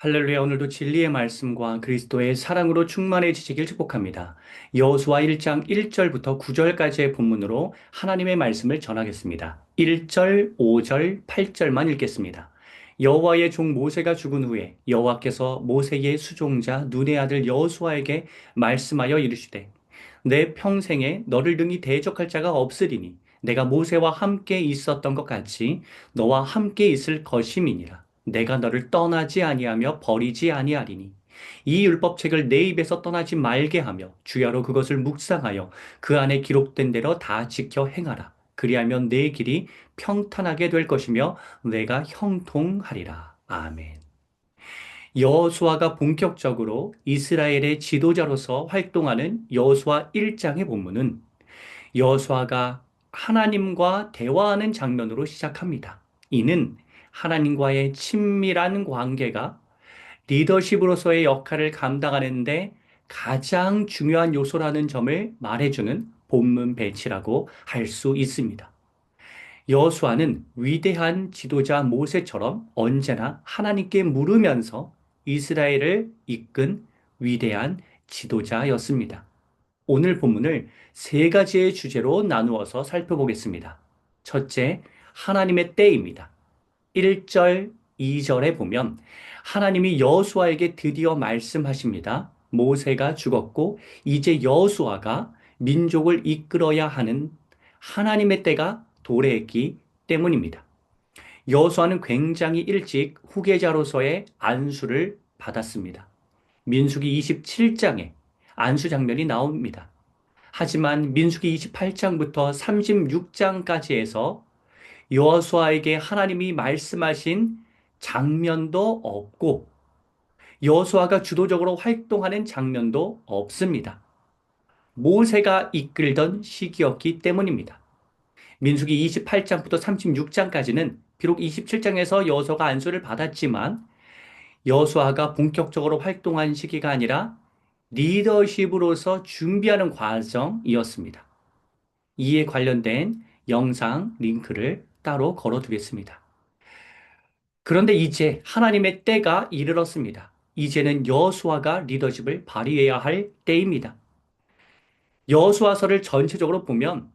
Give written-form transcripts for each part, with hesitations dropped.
할렐루야, 오늘도 진리의 말씀과 그리스도의 사랑으로 충만해지시길 축복합니다. 여호수아 1장 1절부터 9절까지의 본문으로 하나님의 말씀을 전하겠습니다. 1절, 5절, 8절만 읽겠습니다. 여호와의 종 모세가 죽은 후에 여호와께서 모세의 수종자 눈의 아들 여호수아에게 말씀하여 이르시되 내 평생에 너를 능히 대적할 자가 없으리니 내가 모세와 함께 있었던 것 같이 너와 함께 있을 것임이니라. 내가 너를 떠나지 아니하며 버리지 아니하리니 이 율법책을 내 입에서 떠나지 말게 하며 주야로 그것을 묵상하여 그 안에 기록된 대로 다 지켜 행하라. 그리하면 내 길이 평탄하게 될 것이며 내가 형통하리라. 아멘. 여호수아가 본격적으로 이스라엘의 지도자로서 활동하는 여호수아 1장의 본문은 여호수아가 하나님과 대화하는 장면으로 시작합니다. 이는 하나님과의 친밀한 관계가 리더십으로서의 역할을 감당하는데 가장 중요한 요소라는 점을 말해주는 본문 배치라고 할 수 있습니다. 여호수아는 위대한 지도자 모세처럼 언제나 하나님께 물으면서 이스라엘을 이끈 위대한 지도자였습니다. 오늘 본문을 세 가지의 주제로 나누어서 살펴보겠습니다. 첫째, 하나님의 때입니다. 1절, 2절에 보면 하나님이 여호수아에게 드디어 말씀하십니다. 모세가 죽었고 이제 여호수아가 민족을 이끌어야 하는 하나님의 때가 도래했기 때문입니다. 여호수아는 굉장히 일찍 후계자로서의 안수를 받았습니다. 민수기 27장에 안수 장면이 나옵니다. 하지만 민수기 28장부터 36장까지에서 여호수아에게 하나님이 말씀하신 장면도 없고 여호수아가 주도적으로 활동하는 장면도 없습니다. 모세가 이끌던 시기였기 때문입니다. 민수기 28장부터 36장까지는 비록 27장에서 여호수아가 안수를 받았지만 여호수아가 본격적으로 활동한 시기가 아니라 리더십으로서 준비하는 과정이었습니다. 이에 관련된 영상 링크를 따로 걸어두겠습니다. 그런데 이제 하나님의 때가 이르렀습니다. 이제는 여호수아가 리더십을 발휘해야 할 때입니다. 여호수아서를 전체적으로 보면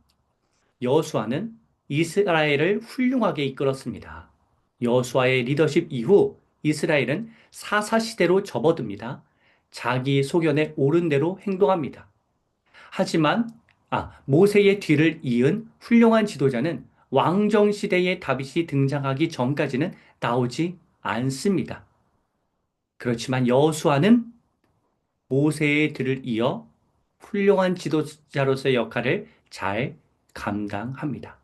여호수아는 이스라엘을 훌륭하게 이끌었습니다. 여호수아의 리더십 이후 이스라엘은 사사시대로 접어듭니다. 자기 소견에 옳은 대로 행동합니다. 하지만 모세의 뒤를 이은 훌륭한 지도자는 왕정시대의 다윗이 등장하기 전까지는 나오지 않습니다. 그렇지만 여호수아는 모세의 뒤를 이어 훌륭한 지도자로서의 역할을 잘 감당합니다.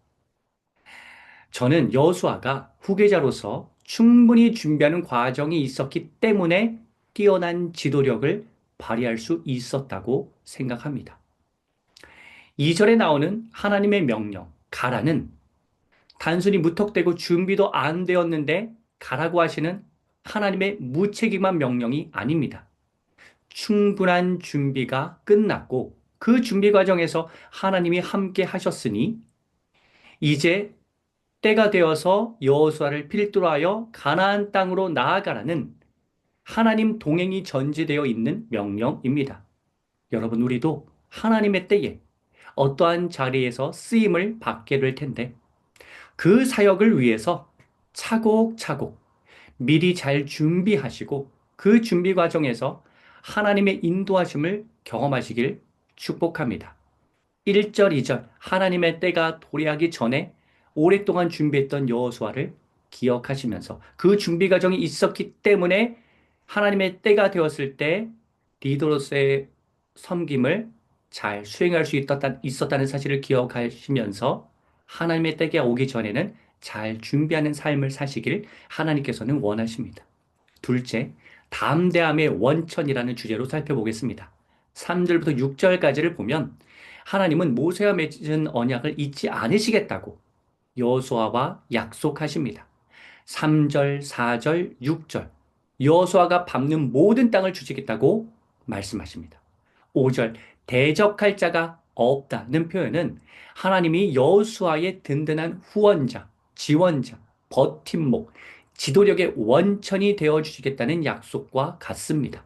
저는 여호수아가 후계자로서 충분히 준비하는 과정이 있었기 때문에 뛰어난 지도력을 발휘할 수 있었다고 생각합니다. 2절에 나오는 하나님의 명령, 가라는 단순히 무턱대고 준비도 안 되었는데 가라고 하시는 하나님의 무책임한 명령이 아닙니다. 충분한 준비가 끝났고 그 준비 과정에서 하나님이 함께 하셨으니 이제 때가 되어서 여호수아를 필두로 하여 가나안 땅으로 나아가라는 하나님 동행이 전제되어 있는 명령입니다. 여러분, 우리도 하나님의 때에 어떠한 자리에서 쓰임을 받게 될 텐데 그 사역을 위해서 차곡차곡 미리 잘 준비하시고 그 준비 과정에서 하나님의 인도하심을 경험하시길 축복합니다. 1절, 2절 하나님의 때가 도래하기 전에 오랫동안 준비했던 여호수아를 기억하시면서 그 준비 과정이 있었기 때문에 하나님의 때가 되었을 때 리더로서의 섬김을 잘 수행할 수 있었다는 사실을 기억하시면서 하나님의 때가 오기 전에는 잘 준비하는 삶을 사시길 하나님께서는 원하십니다. 둘째, 담대함의 원천이라는 주제로 살펴보겠습니다. 3절부터 6절까지를 보면 하나님은 모세와 맺은 언약을 잊지 않으시겠다고 여호수아와 약속하십니다. 3절, 4절, 6절 여호수아가 밟는 모든 땅을 주시겠다고 말씀하십니다. 5절 대적할 자가 없다는 표현은 하나님이 여호수아의 든든한 후원자, 지원자, 버팀목, 지도력의 원천이 되어 주시겠다는 약속과 같습니다.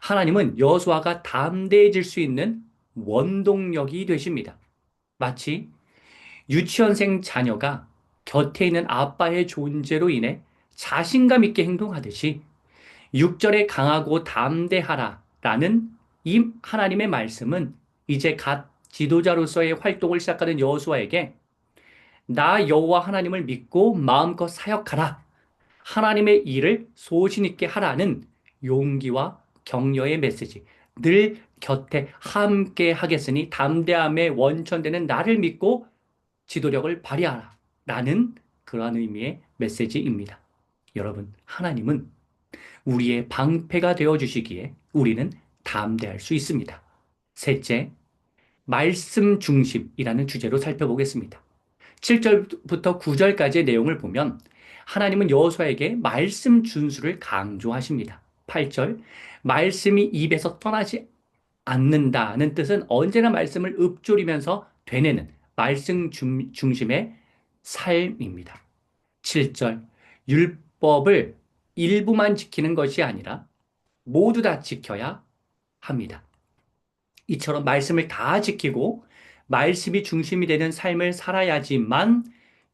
하나님은 여호수아가 담대해질 수 있는 원동력이 되십니다. 마치 유치원생 자녀가 곁에 있는 아빠의 존재로 인해 자신감 있게 행동하듯이 6절에 강하고 담대하라 라는 이 하나님의 말씀은 이제 갓 지도자로서의 활동을 시작하는 여호수아에게 나 여호와 하나님을 믿고 마음껏 사역하라. 하나님의 일을 소신 있게 하라는 용기와 격려의 메시지. 늘 곁에 함께 하겠으니 담대함의 원천되는 나를 믿고 지도력을 발휘하라. 라는 그러한 의미의 메시지입니다. 여러분, 하나님은 우리의 방패가 되어 주시기에 우리는 담대할 수 있습니다. 셋째, 말씀 중심이라는 주제로 살펴보겠습니다. 7절부터 9절까지의 내용을 보면 하나님은 여호수아에게 말씀 준수를 강조하십니다. 8절, 말씀이 입에서 떠나지 않는다는 뜻은 언제나 말씀을 읊조리면서 되뇌는 말씀 중심의 삶입니다. 7절, 율법을 일부만 지키는 것이 아니라 모두 다 지켜야 합니다. 이처럼 말씀을 다 지키고 말씀이 중심이 되는 삶을 살아야지만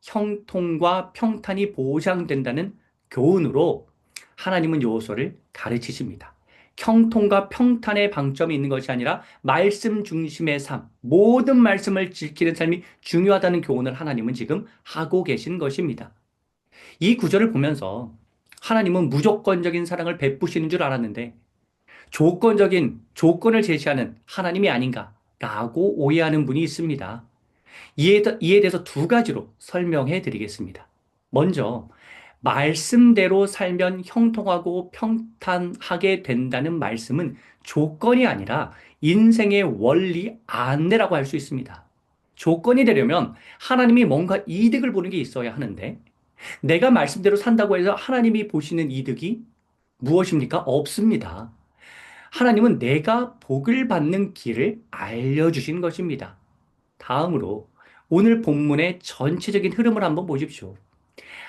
형통과 평탄이 보장된다는 교훈으로 하나님은 여호수아를 가르치십니다. 형통과 평탄의 방점이 있는 것이 아니라 말씀 중심의 삶, 모든 말씀을 지키는 삶이 중요하다는 교훈을 하나님은 지금 하고 계신 것입니다. 이 구절을 보면서 하나님은 무조건적인 사랑을 베푸시는 줄 알았는데 조건적인 조건을 제시하는 하나님이 아닌가라고 오해하는 분이 있습니다. 이에 대해서 두 가지로 설명해 드리겠습니다. 먼저, 말씀대로 살면 형통하고 평탄하게 된다는 말씀은 조건이 아니라 인생의 원리 안내라고 할 수 있습니다. 조건이 되려면 하나님이 뭔가 이득을 보는 게 있어야 하는데, 내가 말씀대로 산다고 해서 하나님이 보시는 이득이 무엇입니까? 없습니다. 하나님은 내가 복을 받는 길을 알려주신 것입니다. 다음으로 오늘 본문의 전체적인 흐름을 한번 보십시오.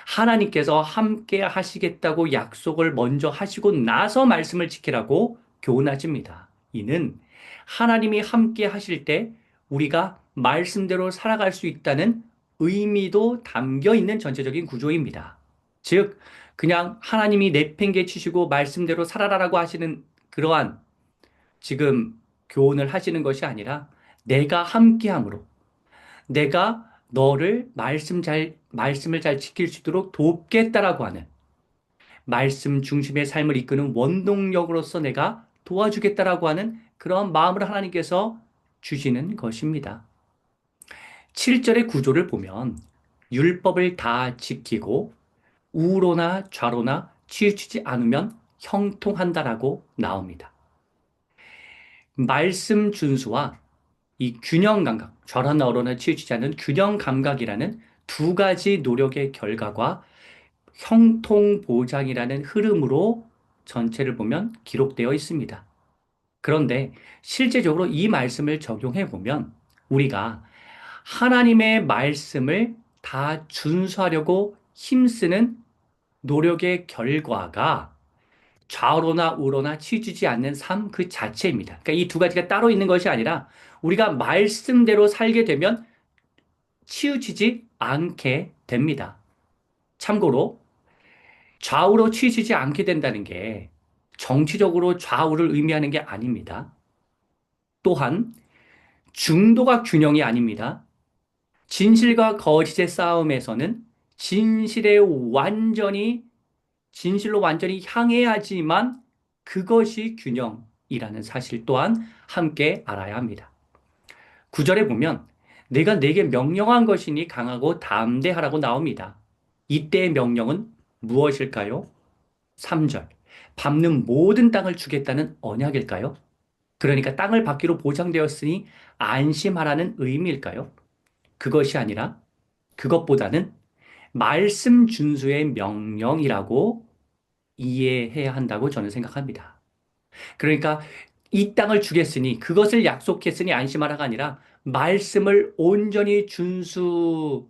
하나님께서 함께 하시겠다고 약속을 먼저 하시고 나서 말씀을 지키라고 교훈하십니다. 이는 하나님이 함께 하실 때 우리가 말씀대로 살아갈 수 있다는 의미도 담겨 있는 전체적인 구조입니다. 즉, 그냥 하나님이 내팽개 치시고 말씀대로 살아라라고 하시는 그러한 지금 교훈을 하시는 것이 아니라 내가 함께함으로 내가 너를 말씀을 잘 지킬 수 있도록 돕겠다라고 하는 말씀 중심의 삶을 이끄는 원동력으로서 내가 도와주겠다라고 하는 그런 마음을 하나님께서 주시는 것입니다. 7절의 구조를 보면 율법을 다 지키고 우로나 좌로나 치우치지 않으면 형통한다라고 나옵니다. 말씀 준수와 이 균형 감각, 좌로나 우로나 치우치지 않는 균형 감각이라는 두 가지 노력의 결과가 형통 보장이라는 흐름으로 전체를 보면 기록되어 있습니다. 그런데 실제적으로 이 말씀을 적용해 보면 우리가 하나님의 말씀을 다 준수하려고 힘쓰는 노력의 결과가 좌우로나 우로나 치우치지 않는 삶 그 자체입니다. 그러니까 이 두 가지가 따로 있는 것이 아니라 우리가 말씀대로 살게 되면 치우치지 않게 됩니다. 참고로 좌우로 치우치지 않게 된다는 게 정치적으로 좌우를 의미하는 게 아닙니다. 또한 중도가 균형이 아닙니다. 진실과 거짓의 싸움에서는 진실로 완전히 향해야지만 그것이 균형이라는 사실 또한 함께 알아야 합니다. 9절에 보면 내가 내게 명령한 것이니 강하고 담대하라고 나옵니다. 이때의 명령은 무엇일까요? 3절. 밟는 모든 땅을 주겠다는 언약일까요? 그러니까 땅을 받기로 보장되었으니 안심하라는 의미일까요? 그것이 아니라 그것보다는 말씀 준수의 명령이라고 이해해야 한다고 저는 생각합니다. 그러니까 이 땅을 주겠으니 그것을 약속했으니 안심하라가 아니라 말씀을 온전히 준수하는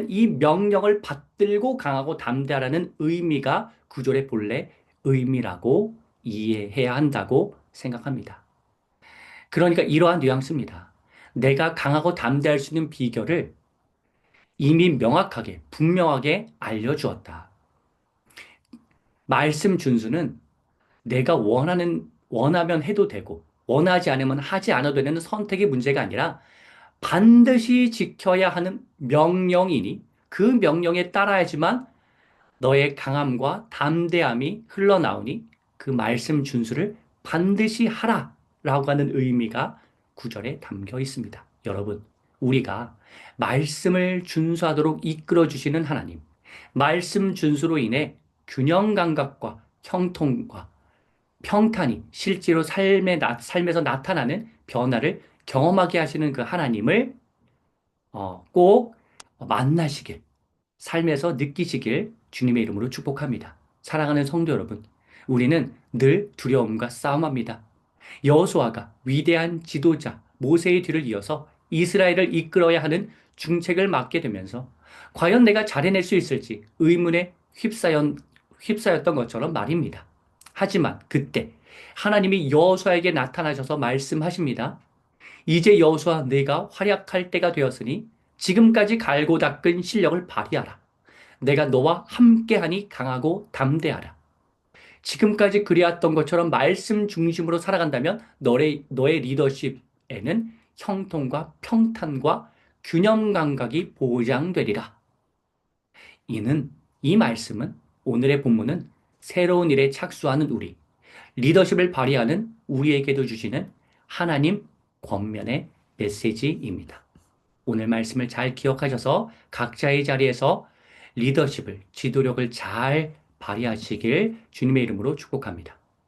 이 명령을 붙들고 강하고 담대하라는 의미가 구절의 본래 의미라고 이해해야 한다고 생각합니다. 그러니까 이러한 뉘앙스입니다. 내가 강하고 담대할 수 있는 비결을 이미 명확하게, 분명하게 알려주었다. 말씀 준수는 내가 원하면 해도 되고, 원하지 않으면 하지 않아도 되는 선택의 문제가 아니라 반드시 지켜야 하는 명령이니 그 명령에 따라야지만 너의 강함과 담대함이 흘러나오니 그 말씀 준수를 반드시 하라 라고 하는 의미가 구절에 담겨 있습니다. 여러분, 우리가 말씀을 준수하도록 이끌어 주시는 하나님, 말씀 준수로 인해 균형 감각과 형통과 평탄이 실제로 삶에서 나타나는 변화를 경험하게 하시는 그 하나님을 꼭 만나시길, 삶에서 느끼시길 주님의 이름으로 축복합니다. 사랑하는 성도 여러분, 우리는 늘 두려움과 싸움합니다. 여호수아가 위대한 지도자 모세의 뒤를 이어서 이스라엘을 이끌어야 하는 중책을 맡게 되면서 과연 내가 잘해낼 수 있을지 의문에 휩싸였던 것처럼 말입니다. 하지만 그때 하나님이 여호수아에게 나타나셔서 말씀하십니다. 이제 여호수아 네가 활약할 때가 되었으니 지금까지 갈고 닦은 실력을 발휘하라. 내가 너와 함께하니 강하고 담대하라. 지금까지 그리웠던 것처럼 말씀 중심으로 살아간다면 너의 리더십에는 형통과 평탄과 균형 감각이 보장되리라. 이 말씀은 오늘의 본문은 새로운 일에 착수하는 우리, 리더십을 발휘하는 우리에게도 주시는 하나님 권면의 메시지입니다. 오늘 말씀을 잘 기억하셔서 각자의 자리에서 리더십을, 지도력을 잘 발휘하시길 주님의 이름으로 축복합니다.